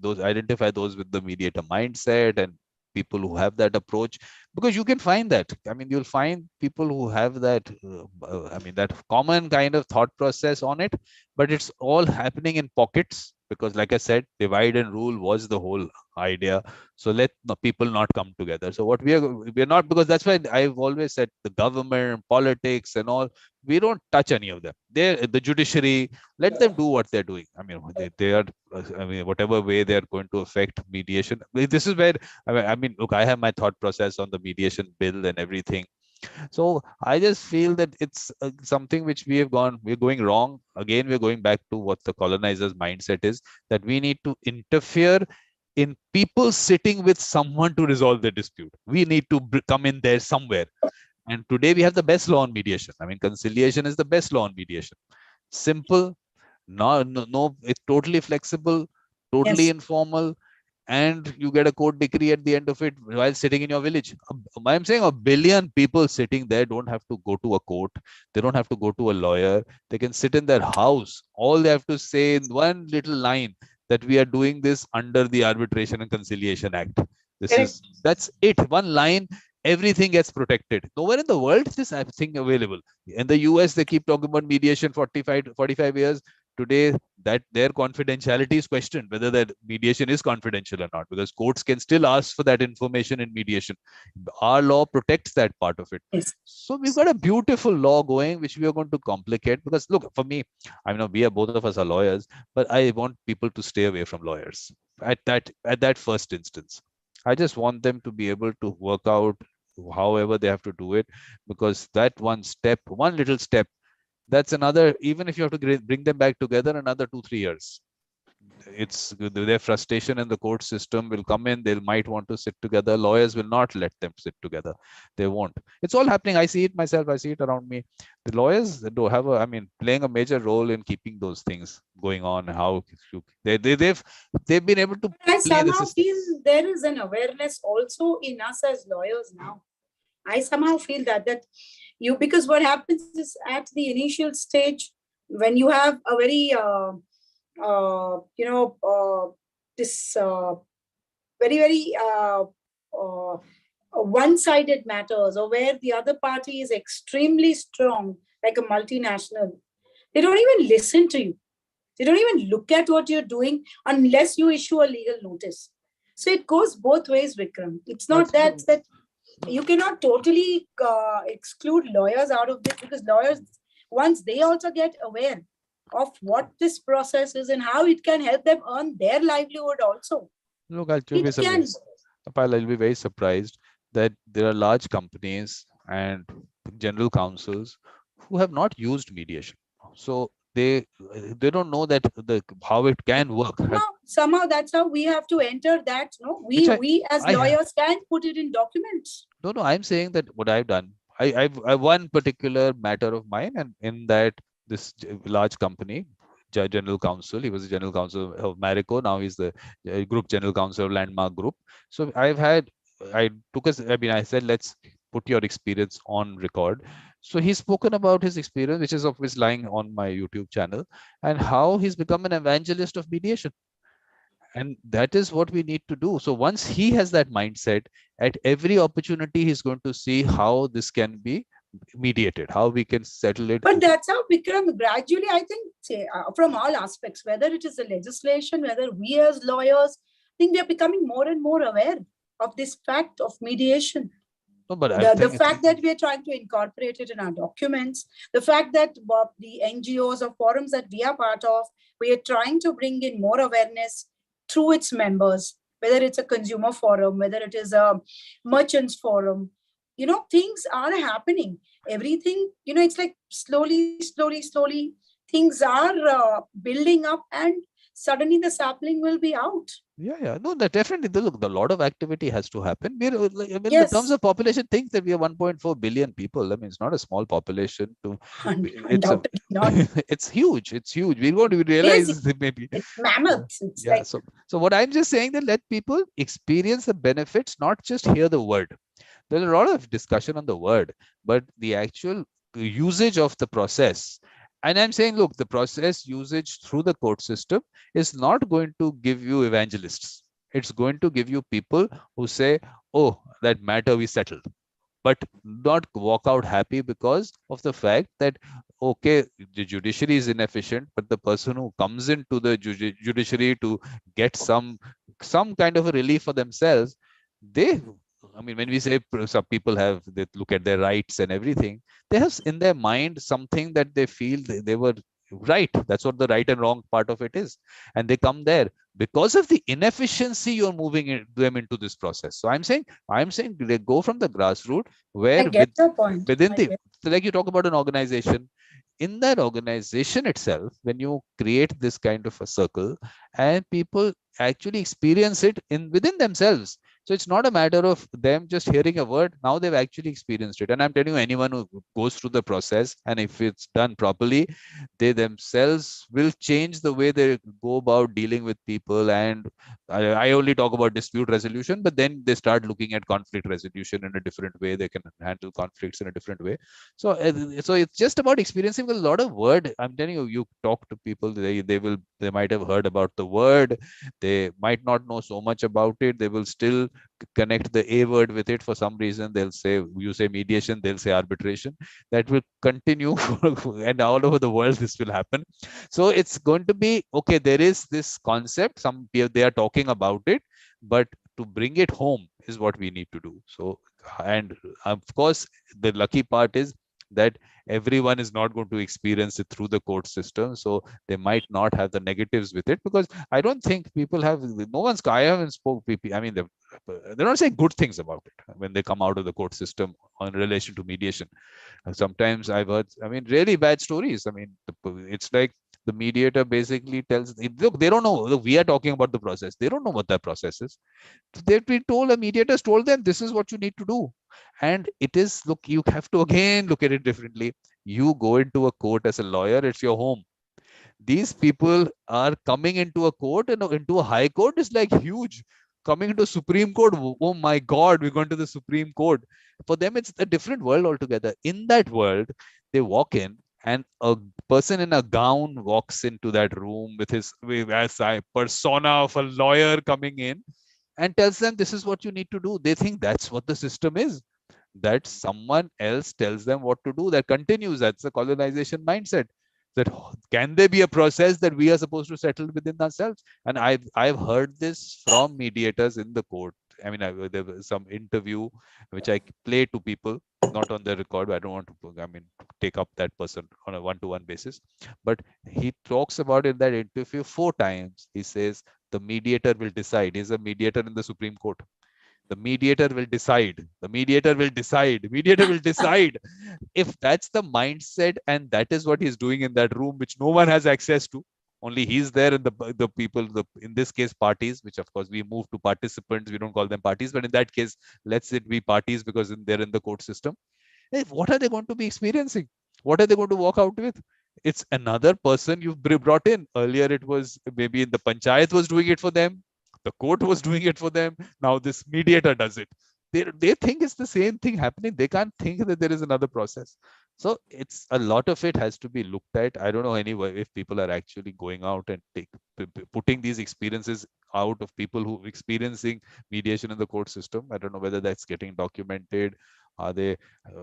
identify those with the mediator mindset and people who have that approach, because you can find that. I mean, you'll find people who have that, that common kind of thought process on it, but it's all happening in pockets. Because like I said, divide and rule was the whole idea. So let people not come together. So what we're not, because that's why I've always said the government, politics and all, we don't touch any of them. They're the judiciary, let them do what they're doing. I mean, they are, whatever way they're going to affect mediation. This is where, look, I have my thought process on the mediation bill and everything. So I just feel that it's something which we're going wrong. Again, we're going back to what the colonizers' mindset is, that we need to interfere in people sitting with someone to resolve the dispute. We need to come in there somewhere. And today we have the best law on mediation. I mean, conciliation is the best law on mediation. Simple, no, it's totally flexible, totally informal. And you get a court decree at the end of it while sitting in your village. I'm saying 1 billion people sitting there don't have to go to a court. They don't have to go to a lawyer. They can sit in their house. All they have to say in one little line, that we are doing this under the Arbitration and Conciliation Act. That's it. One line, everything gets protected. Nowhere in the world is this thing available. In the US, they keep talking about mediation 45 years. Today, that their confidentiality is questioned, whether that mediation is confidential or not, because courts can still ask for that information in mediation. Our law protects that part of it. Yes. So we've got a beautiful law going, which we are going to complicate. Because look, for me, I know both of us are lawyers, but I want people to stay away from lawyers at that first instance. I just want them to be able to work out however they have to do it, because that one little step, that's another, even if you have to bring them back together, another 2-3 years. It's their frustration in the court system will come in. They might want to sit together. Lawyers will not let them sit together. They won't. It's all happening. I see it myself. I see it around me. The lawyers do have playing a major role in keeping those things going on. How they've been able to. I somehow feel there is an awareness also in us as lawyers now. I somehow feel that because what happens is at the initial stage, when you have a very very one-sided matters, or where the other party is extremely strong, like a multinational, they don't even listen to you. They don't even look at what you're doing unless you issue a legal notice. So it goes both ways, Vikram. It's not that you cannot totally exclude lawyers out of this, because lawyers, once they also get aware of what this process is and how it can help them earn their livelihood also. Look, I'll be very surprised that there are large companies and general counsels who have not used mediation. So they don't know that how it can work. Somehow that's how we have to enter that. No, we as lawyers can put it in documents. No, I'm saying that what I've done, I've one particular matter of mine, and in that this large company, general counsel, he was the general counsel of Marico. Now he's the group general counsel of Landmark Group. So I took us. I mean, I said, let's put your experience on record. So he's spoken about his experience, which is of his lying on my YouTube channel, and how he's become an evangelist of mediation. And that is what we need to do. So once he has that mindset, at every opportunity, he's going to see how this can be mediated, how we can settle it. But that's how Vikram gradually, I think, from all aspects, whether it is the legislation, whether we as lawyers, I think we are becoming more and more aware of this fact of mediation. No, but The fact that we are trying to incorporate it in our documents, the fact that the NGOs or forums that we are part of, we are trying to bring in more awareness through its members, whether it's a consumer forum, whether it is a merchants forum, things are happening. Everything, it's like slowly, things are building up, and suddenly the sapling will be out. Yeah. No, that definitely. Look, a lot of activity has to happen. In Yes. terms of population, think that we are 1.4 billion people. I mean, it's not a small population. Undoubtedly not. It's huge. It's huge. We won't realize maybe. It's mammoths. It's yeah. So what I'm just saying, that let people experience the benefits, not just hear the word. There's a lot of discussion on the word, but the actual usage of the process. And I'm saying, look, the process usage through the court system is not going to give you evangelists. It's going to give you people who say, oh, that matter we settled, but not walk out happy because of the fact that, okay, the judiciary is inefficient, but the person who comes into the judiciary to get some kind of a relief for themselves, I mean, when we say some people they look at their rights and everything, they have in their mind something that they feel they were right. That's what the right and wrong part of it is. And they come there because of the inefficiency, you're moving them into this process. So I'm saying they go from the grassroots where within like you talk about an organization. In that organization itself, when you create this kind of a circle and people actually experience it within themselves. So it's not a matter of them just hearing a word. Now they've actually experienced it. And I'm telling you, anyone who goes through the process, and if it's done properly, they themselves will change the way they go about dealing with people. And I only talk about dispute resolution, but then they start looking at conflict resolution in a different way. They can handle conflicts in a different way. So it's just about experiencing a lot of word. I'm telling you, you talk to people, they might have heard about the word. They might not know so much about it. They will still connect the A word with it for some reason. They'll say, you say mediation, they'll say arbitration. That will continue and all over the world this will happen. So it's going to be, okay, there is this concept, some people, they are talking about it, but to bring it home is what we need to do. So, and of course, the lucky part is that everyone is not going to experience it through the court system. So they might not have the negatives with it, because I don't think people have, I haven't spoke people. I mean, they're not saying good things about it when they come out of the court system in relation to mediation. Sometimes I've heard, I mean, really bad stories. I mean, it's like the mediator basically tells, look, they don't know. Look, we are talking about the process. They don't know what that process is. They've been told, a mediator told them, this is what you need to do. And it is, look, you have to again look at it differently. You go into a court as a lawyer, it's your home. These people are coming into a court, and into a high court is like huge. Coming into Supreme Court, oh my God, we're going to the Supreme Court. For them, it's a different world altogether. In that world, they walk in, and a person in a gown walks into that room with his persona of a lawyer coming in and tells them, this is what you need to do. They think that's what the system is, that someone else tells them what to do. That continues. That's the colonization mindset. That can there be a process that we are supposed to settle within ourselves? And I've heard this from mediators in the court. I mean, there was some interview which I play to people, not on the record. I don't want to, I mean, take up that person on a one-to-one basis. But he talks about in that interview 4 times. He says the mediator will decide. He's a mediator in the Supreme Court. The mediator will decide. The mediator will decide. Mediator will decide. If that's the mindset, and that is what he's doing in that room, which no one has access to, only he's there, and the people, in this case parties, which of course we move to participants, we don't call them parties, but in that case, let's it be parties, because they're in the court system. What are they going to be experiencing? What are they going to walk out with? It's another person you've brought in. Earlier, it was maybe the panchayat was doing it for them, the court was doing it for them. Now this mediator does it. They think it's the same thing happening. They can't think that there is another process. So it's a lot of it has to be looked at. I don't know anyway if people are actually going out and putting these experiences out of people who experiencing mediation in the court system. I don't know whether that's getting documented. Are they?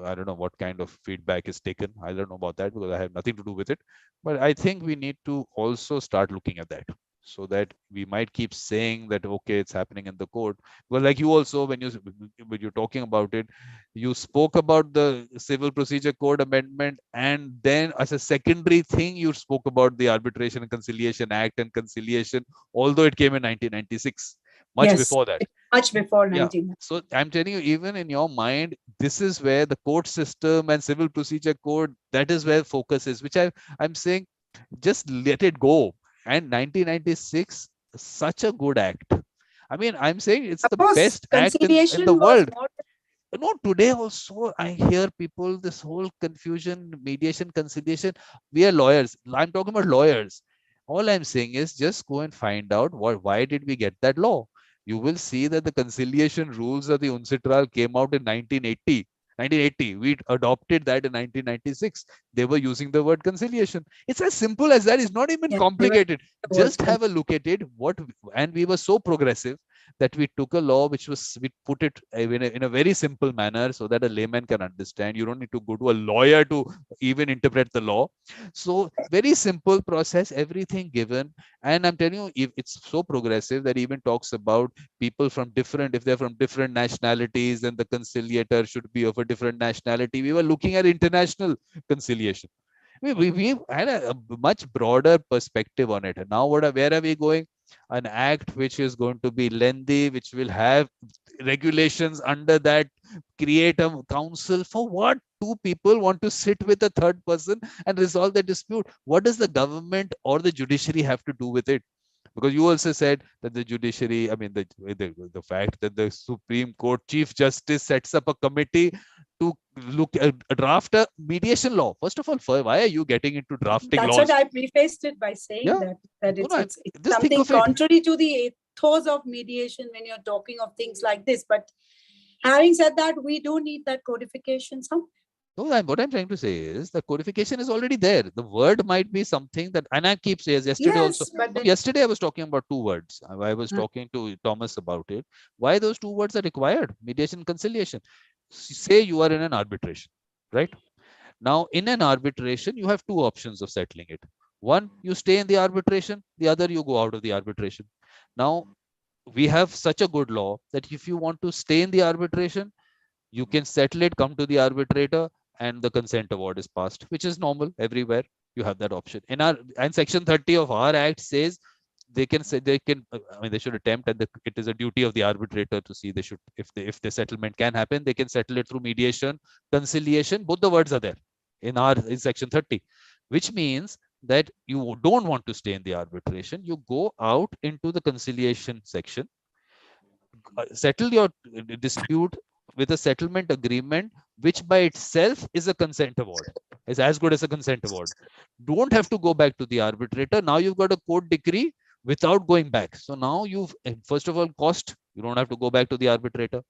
I don't know what kind of feedback is taken. I don't know about that because I have nothing to do with it. But I think we need to also start looking at that, so that we might keep saying that okay, it's happening in the court. Because like you also, when you're talking about it, you spoke about the Civil Procedure Code amendment, and then as a secondary thing, you spoke about the Arbitration and Conciliation Act and conciliation, although it came in 1996, much before that. Much before Yeah. 19. So I'm telling you, even in your mind, this is where the court system and Civil Procedure Code, that is where focus is, which I'm saying, just let it go. And 1996, such a good act. I mean, I'm saying it's the best act in the world. No, today also I hear people, this whole confusion, mediation, conciliation. We are lawyers. I'm talking about lawyers. All I'm saying is just go and find out why did we get that law. You will see that the conciliation rules of the UNCITRAL came out in 1980. 1980. We adopted that in 1996. They were using the word conciliation. It's as simple as that. It's not even complicated. Just have a look at it. And we were so progressive that we took a law which was, we put it in a very simple manner so that a layman can understand. You don't need to go to a lawyer to even interpret the law. So very simple process, everything given. And I'm telling you, if it's so progressive that even talks about people from different, if they're from different nationalities, then the conciliator should be of a different nationality. We were looking at international conciliation. We had a much broader perspective on it. And now where are we going? An act which is going to be lengthy, which will have regulations under that, create a council. For what? Two people want to sit with a third person and resolve the dispute. What does the government or the judiciary have to do with it? Because you also said that the judiciary, I mean, the fact that the Supreme Court Chief Justice sets up a committee to look at draft a mediation law. First of all, why are you getting into drafting laws? That's what I prefaced it by saying that it's something contrary to the ethos of mediation when you're talking of things like this. But having said that, we do need that codification somewhere. No, what I'm trying to say is the codification is already there. The word might be something that, and I keep saying yesterday also. Yesterday I was talking about two words. I was talking to Thomas about it. Why those two words are required? Mediation and conciliation. Say you are in an arbitration, right? Now, in an arbitration, you have two options of settling it. One, you stay in the arbitration. The other, you go out of the arbitration. Now, we have such a good law that if you want to stay in the arbitration, you can settle it, come to the arbitrator, and the consent award is passed, which is normal everywhere. You have that option. And Section 30 of our Act says they can say they should attempt, and it is a duty of the arbitrator to see if the settlement can happen, they can settle it through mediation, conciliation. Both the words are there in Section 30, which means that you don't want to stay in the arbitration. You go out into the conciliation section, settle your dispute with a settlement agreement, which by itself is a consent award, is as good as a consent award. Don't have to go back to the arbitrator. Now you've got a court decree without going back. So now you've, first of all, cost, you don't have to go back to the arbitrator.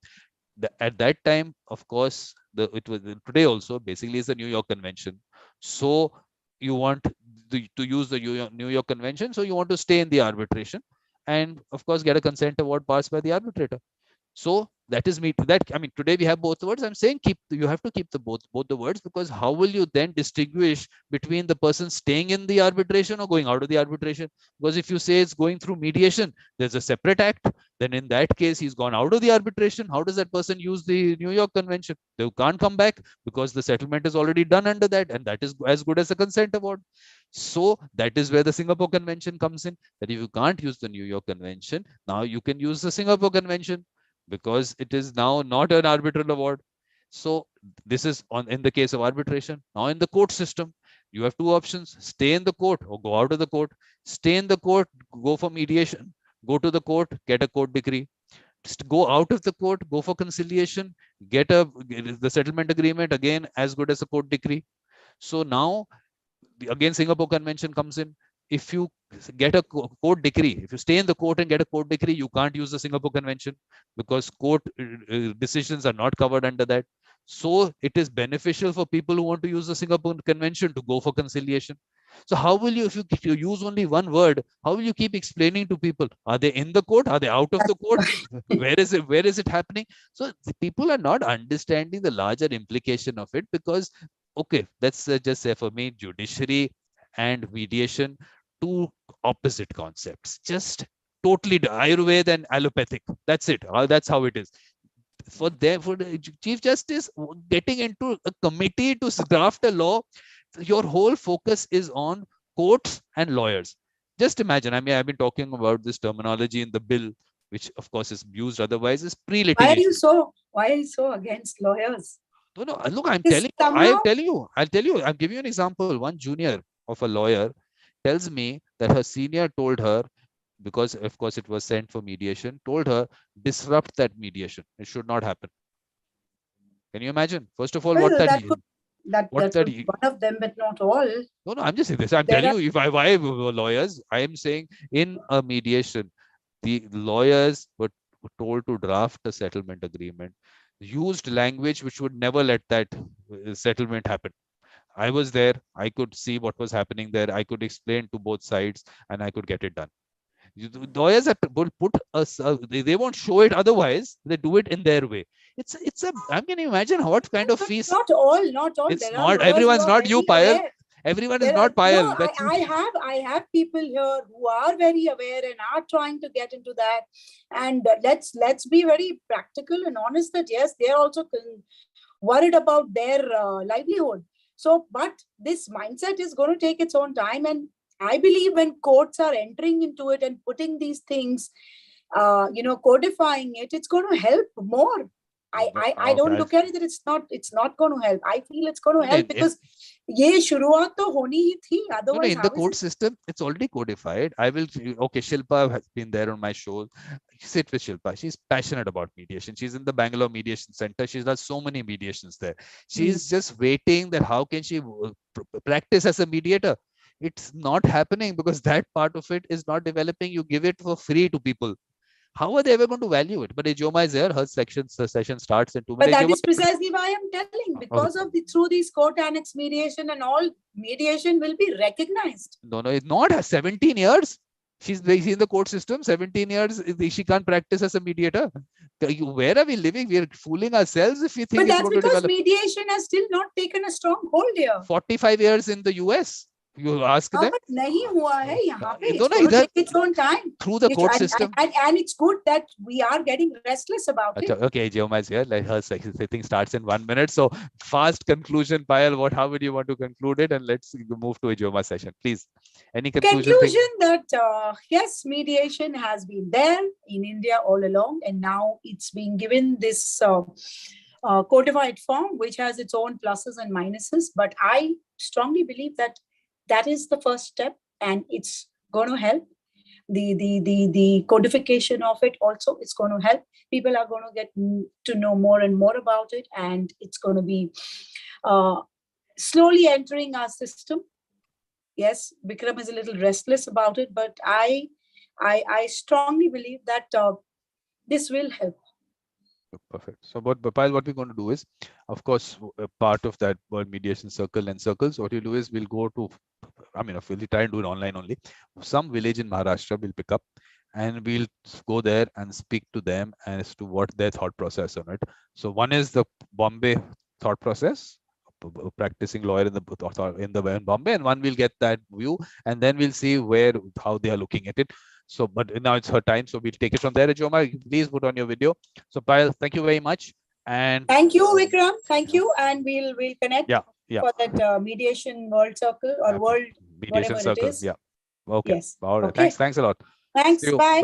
At that time, of course, it was today also basically is the New York Convention. So you want to use the New York Convention. So you want to stay in the arbitration and of course get a consent award passed by the arbitrator. So that is today we have both words. I'm saying you have to keep both the words, because how will you then distinguish between the person staying in the arbitration or going out of the arbitration? Because if you say it's going through mediation, there's a separate act. Then in that case, he's gone out of the arbitration. How does that person use the New York Convention? They can't come back because the settlement is already done under that, and that is as good as a consent award. So that is where the Singapore Convention comes in, that if you can't use the New York Convention, now you can use the Singapore Convention, because it is now not an arbitral award. So this is in the case of arbitration. Now in the court system, you have two options: stay in the court or go out of the court. Stay in the court, go for mediation, go to the court, get a court decree. Just go out of the court, go for conciliation, get the settlement agreement again as good as a court decree. So now again Singapore Convention comes in. If you get a court decree, if you stay in the court and get a court decree, you can't use the Singapore Convention because court decisions are not covered under that. So it is beneficial for people who want to use the Singapore Convention to go for conciliation. So how will you, if you use only one word, how will you keep explaining to people? Are they in the court? Are they out of the court? Where is it? Where is it happening? So people are not understanding the larger implication of it because, okay, let's just say for me, judiciary and mediation, two opposite concepts, just totally Ayurveda and allopathic. That's it. That's how it is. For the Chief Justice getting into a committee to draft a law, your whole focus is on courts and lawyers. Just imagine, I mean, I've been talking about this terminology in the bill, which of course is used otherwise, is pre-litigation. Why are you so against lawyers? No, look, I'm telling you, I'll tell you, I'll give you an example. One junior of a lawyer tells me that her senior told her, because of course it was sent for mediation, told her, disrupt that mediation. It should not happen. Can you imagine? First of all, Well, that's one of them, but not all. No, I'm just saying this. I'm telling you, if why lawyers, I am saying in a mediation, the lawyers were told to draft a settlement agreement, used language which would never let that settlement happen. I was there. I could see what was happening there. I could explain to both sides and I could get it done. Lawyers have put us, they won't show it otherwise. They do it in their way. I can imagine what kind of fees. Not all. It's not, everyone's not you, Payal. Everyone is not Payal. No, I have people here who are very aware and are trying to get into that. And let's be very practical and honest that yes, they're also worried about their livelihood. So, but this mindset is going to take its own time. And I believe when courts are entering into it and putting these things, codifying it, it's going to help more. I don't look at it that it's not going to help. I feel it's going to help because ye shuruaat to honi hi thi. Otherwise, in the court system, it's already codified. Okay, Shilpa has been there on my show. Sit with Shilpa. She's passionate about mediation. She's in the Bangalore Mediation Center. She's done so many mediations there. She's just waiting that how can she practice as a mediator. It's not happening because that part of it is not developing. You give it for free to people. How are they ever going to value it? But Ijoma is there. Her session starts in 2 minutes. But that is precisely why I'm telling. Because of through these court annex mediation and all, mediation will be recognized. No, it's not. 17 years. She's in the court system. 17 years. She can't practice as a mediator. Where are we living? We are fooling ourselves if we think. But that's because mediation has still not taken a strong hold here. 45 years in the US. You ask them. Nahi hua hai yahan pe. It's going to take its own time. Through the court system. And it's good that we are getting restless about it. Okay, Jyoma is here. Like her thing starts in 1 minute. So fast conclusion, Payal. How would you want to conclude it? And let's move to a Jyoma session, please. Any conclusion? That yes, mediation has been there in India all along, and now it's being given this codified form, which has its own pluses and minuses. But I strongly believe that is the first step, and it's going to help. The codification of it also is going to help. People are going to get to know more and more about it, and it's going to be slowly entering our system. Yes, Vikram is a little restless about it, but I strongly believe that this will help. Perfect. So, Payal, what we're going to do is, of course, part of that mediation circle and circles, what you do is we'll go to, we'll try and do it online only. Some village in Maharashtra will pick up and we'll go there and speak to them as to what their thought process on it. So one is the Bombay thought process, practicing lawyer in Bombay, and one will get that view, and then we'll see how they are looking at it. So, but now it's her time, so we'll take it from there. Ijoma, please put on your video. So, Payal, thank you very much. And thank you, Vikram. Thank you, and we'll connect. Yeah. For that mediation world circle or world mediation circle. it is. Yeah. Okay. Yes. All right. Okay. Thanks a lot. Thanks. Bye.